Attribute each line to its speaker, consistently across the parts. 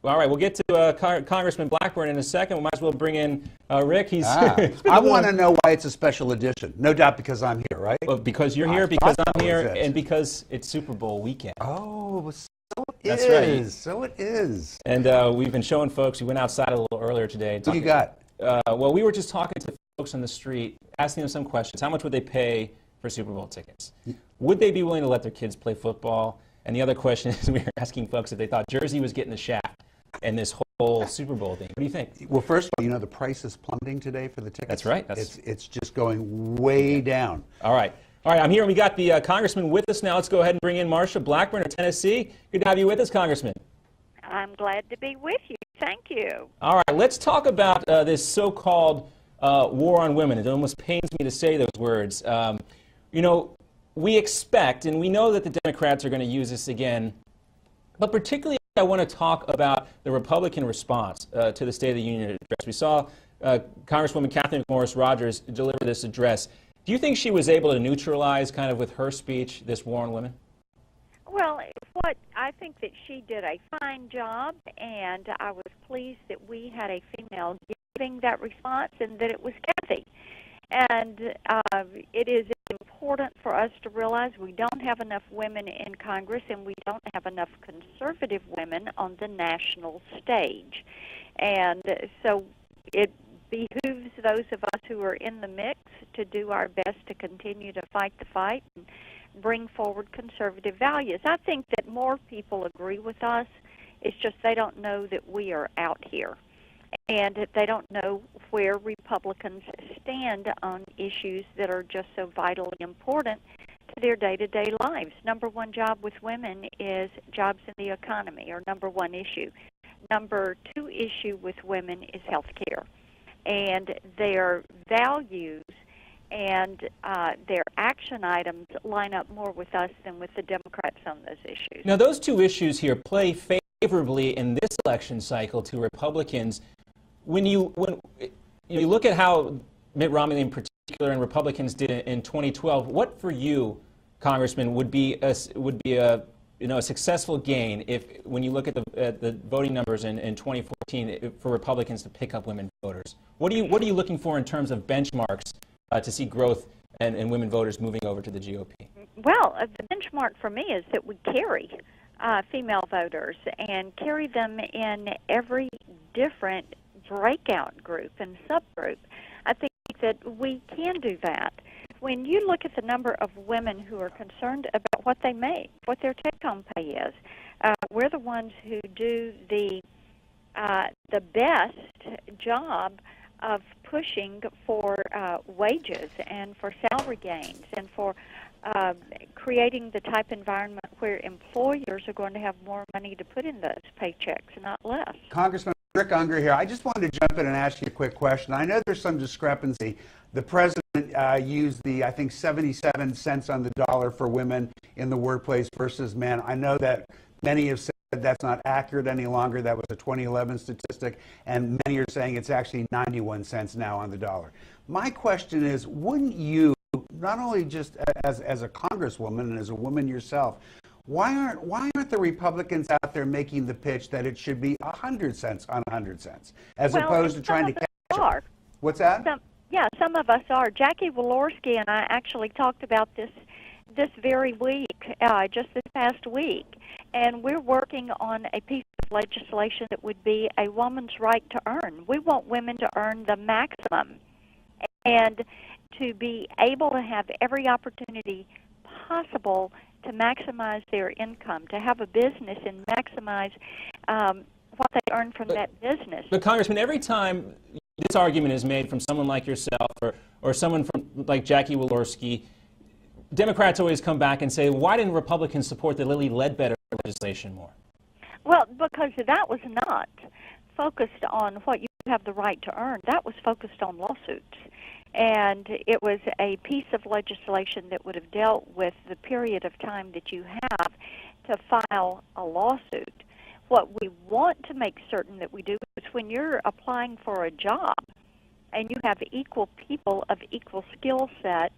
Speaker 1: All right, we'll get to Congressman Blackburn in a second. We might as well bring in Rick. He's.
Speaker 2: I want to know why it's a special edition. No doubt because I'm here, right?
Speaker 1: Well, because you're here, because I'm here, and because it's Super Bowl weekend.
Speaker 2: Oh, so it
Speaker 1: That's
Speaker 2: is.
Speaker 1: right.
Speaker 2: So it is.
Speaker 1: And we've been showing folks. We went outside a little earlier today.
Speaker 2: What you got?
Speaker 1: Well, we were just talking to folks on the street, asking them some questions. How much would they pay for Super Bowl tickets? Would they be willing to let their kids play football? And the other question is, we were asking folks if they thought Jersey was getting the shaft in this whole Super Bowl thing. What do you think?
Speaker 2: Well, first of all, you know the price is plummeting today for the tickets.
Speaker 1: That's right.
Speaker 2: It's just going way down.
Speaker 1: All right. I'm here, and we got the Congressman with us now. Let's go ahead and bring in Marsha Blackburn of Tennessee. Good to have you with us, Congressman.
Speaker 3: I'm glad to be with you. Thank you.
Speaker 1: All right, let's talk about this so-called war on women. It almost pains me to say those words. You know, we expect, and we know that the Democrats are going to use this again, but particularly I want to talk about the Republican response to the State of the Union address. We saw Congresswoman Kathleen Morris-Rogers deliver this address. Do you think she was able to neutralize, kind of with her speech, this war on women?
Speaker 3: Well, I think that she did a fine job, and I was pleased that we had a female giving that response and that it was Kathy. And it is important for us to realize we don't have enough women in Congress and we don't have enough conservative women on the national stage. And so it behooves those of us who are in the mix to do our best to continue to fight the fight and bring forward conservative values. I think that more people agree with us. It's just they don't know that we are out here. And they don't know where Republicans stand on issues that are just so vitally important to their day-to-day lives. Number one job with women is jobs in the economy, or number one issue. Number two issue with women is health care. And their values and their action items line up more with us than with the Democrats on those issues.
Speaker 1: Now, those two issues here play favorably in this election cycle to Republicans. When you look at how Mitt Romney in particular and Republicans did in 2012, what for you, Congressman, would be a successful gain when you look at the voting numbers in 2014 for Republicans to pick up women voters? What are you looking for in terms of benchmarks to see growth and women voters moving over to the GOP?
Speaker 3: Well, the benchmark for me is that we carry female voters and carry them in every different breakout group and subgroup. I think that we can do that. When you look at the number of women who are concerned about what they make, what their take-home pay is, we're the ones who do the best job of pushing for wages and for salary gains and for creating the type environment where employers are going to have more money to put in those paychecks, not less.
Speaker 2: Congressman Rick Unger here. I just wanted to jump in and ask you a quick question. I know there's some discrepancy. The president used I think, 77 cents on the dollar for women in the workplace versus men. I know that many have said that's not accurate any longer. That was a 2011 statistic, and many are saying it's actually 91 cents now on the dollar. My question is, wouldn't you, not only just as a congresswoman and as a woman yourself, why aren't the Republicans out there making the pitch that it should be 100 cents on 100 cents, as opposed to trying to catch up? What's that?
Speaker 3: Some of us are. Jackie Walorski and I actually talked about this very week, just this past week, and we're working on a piece of legislation that would be a woman's right to earn. We want women to earn the maximum and to be able to have every opportunity possible to maximize their income, to have a business and maximize what they earn from that business.
Speaker 1: But Congressman, every time this argument is made from someone like yourself or someone from like Jackie Walorski, Democrats always come back and say, why didn't Republicans support the Lilly Ledbetter legislation more?
Speaker 3: Well, because that was not focused on what you have the right to earn. That was focused on lawsuits. And it was a piece of legislation that would have dealt with the period of time that you have to file a lawsuit. What we want to make certain that we do is when you're applying for a job and you have equal people of equal skill set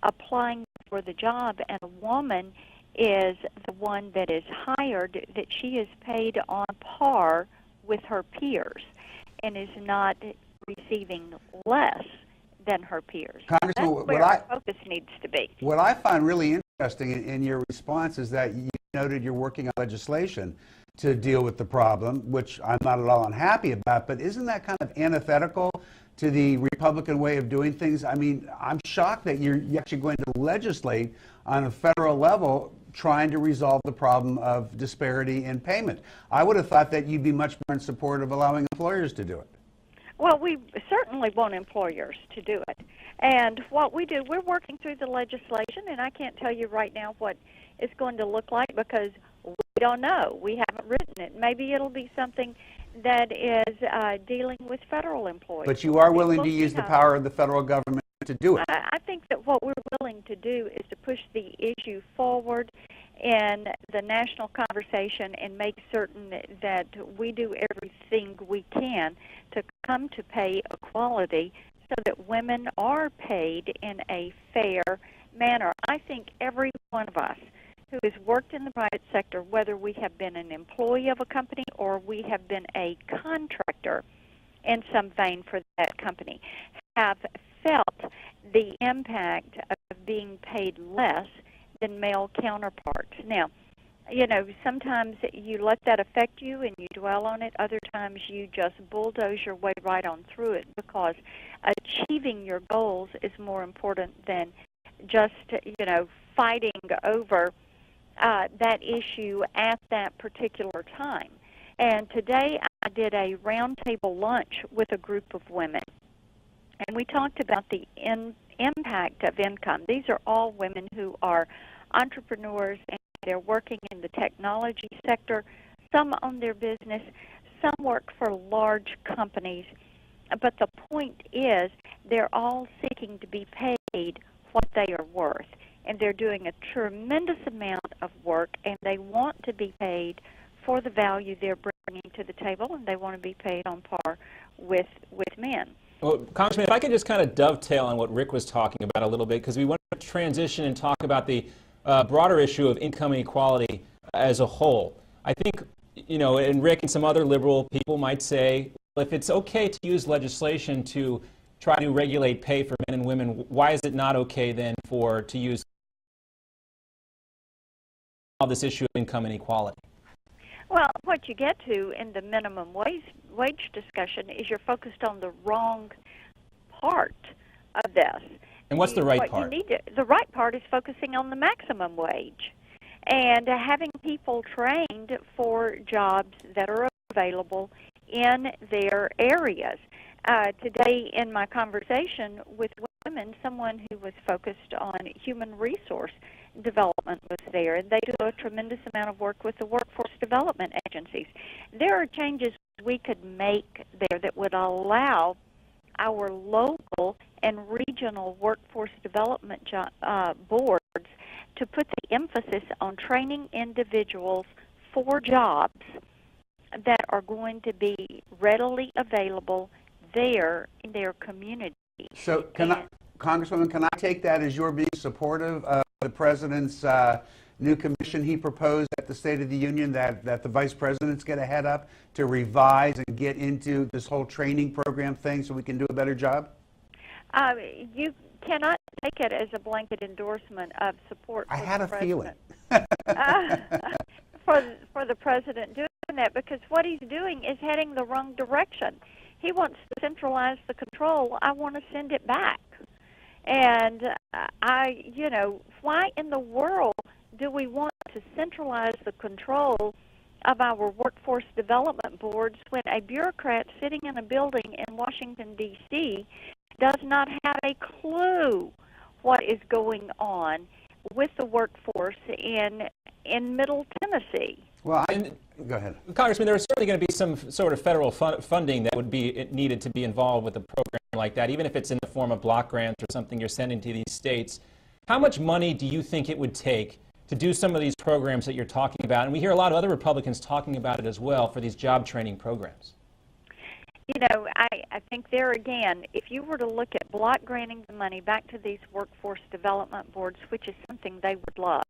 Speaker 3: applying for the job, and a woman is the one that is hired, that she is paid on par with her peers and is not receiving less than her peers.
Speaker 2: Congressman,
Speaker 3: That's where our focus needs to be.
Speaker 2: What I find really interesting in your response is that you noted you're working on legislation to deal with the problem, which I'm not at all unhappy about, but isn't that kind of antithetical to the Republican way of doing things? I mean, I'm shocked that you're actually going to legislate on a federal level trying to resolve the problem of disparity in payment. I would have thought that you'd be much more in support of allowing employers to do it.
Speaker 3: Well, we certainly want employers to do it. And what we do, we're working through the legislation, and I can't tell you right now what it's going to look like because we don't know. We haven't written it. Maybe it'll be something that is dealing with federal employees.
Speaker 2: But you are willing to use the power of the federal government to do it.
Speaker 3: I think that what we're willing to do is to push the issue forward in the national conversation and make certain that we do everything we can to come to pay equality so that women are paid in a fair manner. I think every one of us who has worked in the private sector, whether we have been an employee of a company or we have been a contractor in some vein for that company, have felt the impact of being paid less than male counterparts. Now, you know, sometimes you let that affect you and you dwell on it. Other times you just bulldoze your way right on through it because achieving your goals is more important than just, you know, fighting over that issue at that particular time. And today I did a roundtable lunch with a group of women, and we talked about the impact of income. These are all women who are entrepreneurs, and they're working in the technology sector. Some own their business, some work for large companies. But the point is they're all seeking to be paid what they are worth. And they're doing a tremendous amount of work, and they want to be paid for the value they're bringing to the table, and they want to be paid on par with men.
Speaker 1: Well, Congressman, if I could just kind of dovetail on what Rick was talking about a little bit, because we want to transition and talk about the broader issue of income inequality as a whole. I think, you know, and Rick and some other liberal people might say, well, if it's okay to use legislation to try to regulate pay for men and women, why is it not okay then to use this issue of income inequality?
Speaker 3: Well, what you get to in the minimum wage discussion is you're focused on the wrong part of this.
Speaker 1: And what's the right part?
Speaker 3: The right part is focusing on the maximum wage and having people trained for jobs that are available in their areas. Today in my conversation with women, someone who was focused on human resource development was there, and they do a tremendous amount of work with the workforce development agencies. There are changes we could make there that would allow our local and regional workforce development boards to put the emphasis on training individuals for jobs that are going to be readily available there in their community.
Speaker 2: So, Congresswoman, can I take that as you're being supportive of the President's new commission he proposed at the State of the Union that the Vice President's going to head up to revise and get into this whole training program thing so we can do a better job?
Speaker 3: You cannot take it as a blanket endorsement of support for
Speaker 2: I had
Speaker 3: the
Speaker 2: a
Speaker 3: President.
Speaker 2: feeling.
Speaker 3: for the President doing that, because what he's doing is heading the wrong direction. He wants to centralize the control. I want to send it back. And why in the world do we want to centralize the control of our workforce development boards when a bureaucrat sitting in a building in Washington, D.C. does not have a clue what is going on with the workforce in Middle Tennessee?
Speaker 2: Well, go ahead.
Speaker 1: Congressman, there is certainly going to be some sort of federal funding that would be needed to be involved with a program like that, even if it's in the form of block grants or something you're sending to these states. How much money do you think it would take to do some of these programs that you're talking about? And we hear a lot of other Republicans talking about it as well for these job training programs.
Speaker 3: You know, I think there again, if you were to look at block granting the money back to these workforce development boards, which is something they would love,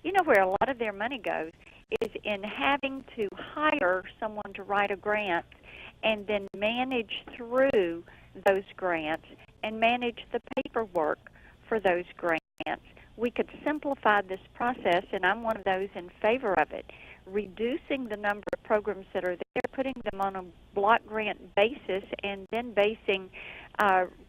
Speaker 3: you know where a lot of their money goes is in having to hire someone to write a grant and then manage through those grants and manage the paperwork for those grants. We could simplify this process, and I'm one of those in favor of it, reducing the number of programs that are there, putting them on a block grant basis, and then basing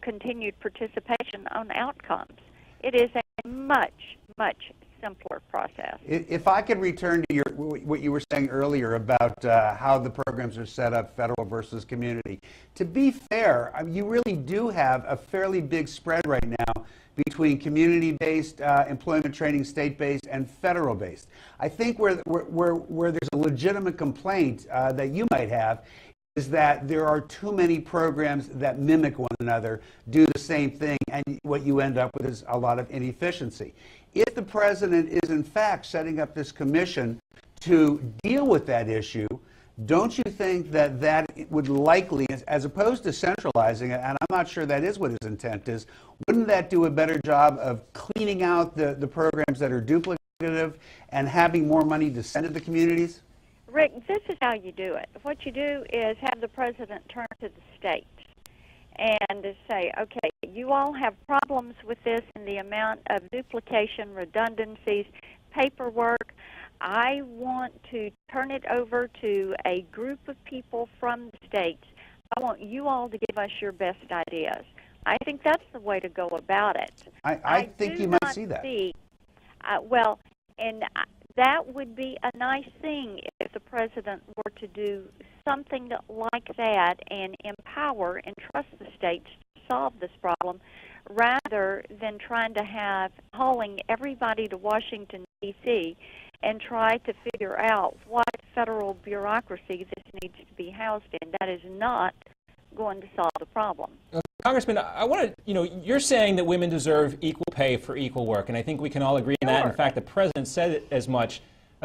Speaker 3: continued participation on outcomes. It is a much, much simpler process.
Speaker 2: If I could return to what you were saying earlier about how the programs are set up, federal versus community. To be fair, you really do have a fairly big spread right now between community-based employment training, state-based, and federal-based. I think where there's a legitimate complaint that you might have is that there are too many programs that mimic one another, do the same thing, and what you end up with is a lot of inefficiency. If the president is in fact setting up this commission to deal with that issue, don't you think that that would likely, as opposed to centralizing it, and I'm not sure that is what his intent is, wouldn't that do a better job of cleaning out the programs that are duplicative and having more money to send to the communities?
Speaker 3: Rick, this is how you do it. What you do is have the president turn to the states and say, okay, you all have problems with this and the amount of duplication, redundancies, paperwork. I want to turn it over to a group of people from the states. I want you all to give us your best ideas. I think that's the way to go about it.
Speaker 2: I think you might see that.
Speaker 3: That would be a nice thing if the president were to do something like that and empower and trust the states to solve this problem rather than trying to hauling everybody to Washington, D.C. and try to figure out what federal bureaucracy this needs to be housed in. That is not going to solve the problem.
Speaker 1: Congressman, I want to, you're saying that women deserve equal pay for equal work, and I think we can all agree on that. In fact, the president said it as much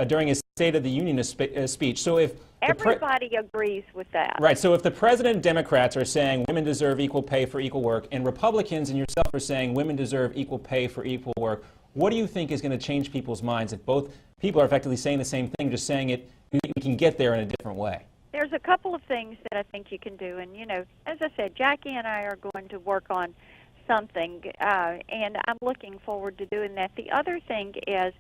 Speaker 1: during his State of the Union speech. So if
Speaker 3: everybody agrees with that.
Speaker 1: Right. So if the president and Democrats are saying women deserve equal pay for equal work, and Republicans and yourself are saying women deserve equal pay for equal work, what do you think is going to change people's minds if both people are effectively saying the same thing, just saying it, we can get there in a different way?
Speaker 3: There's a couple of things that I think you can do. And, as I said, Jackie and I are going to work on something, and I'm looking forward to doing that. The other thing is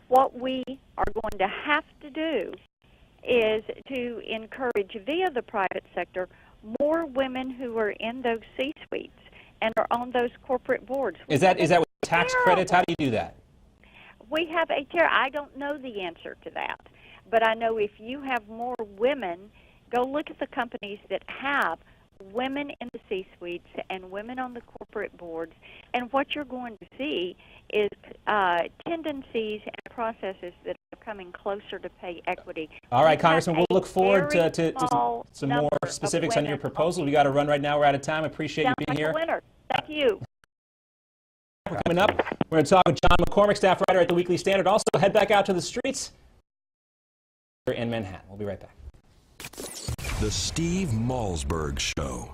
Speaker 3: what we are going to have to do is to encourage, via the private sector, more women who are in those C-suites and are on those corporate boards.
Speaker 1: Is that with tax credits? How do you do that?
Speaker 3: We have I don't know the answer to that. But I know if you have more women, go look at the companies that have women in the C-suites and women on the corporate boards, and what you're going to see is tendencies and processes that are coming closer to pay equity.
Speaker 1: All right, Congressman, we'll look forward to some more specifics on your proposal. We got to run right now. We're out of time. I appreciate you being here.
Speaker 3: Winner. Thank you.
Speaker 1: Coming up, we're going to talk with John McCormick, staff writer at the Weekly Standard. Also, head back out to the streets in Manhattan. We'll be right back.
Speaker 4: The Steve Malzberg Show.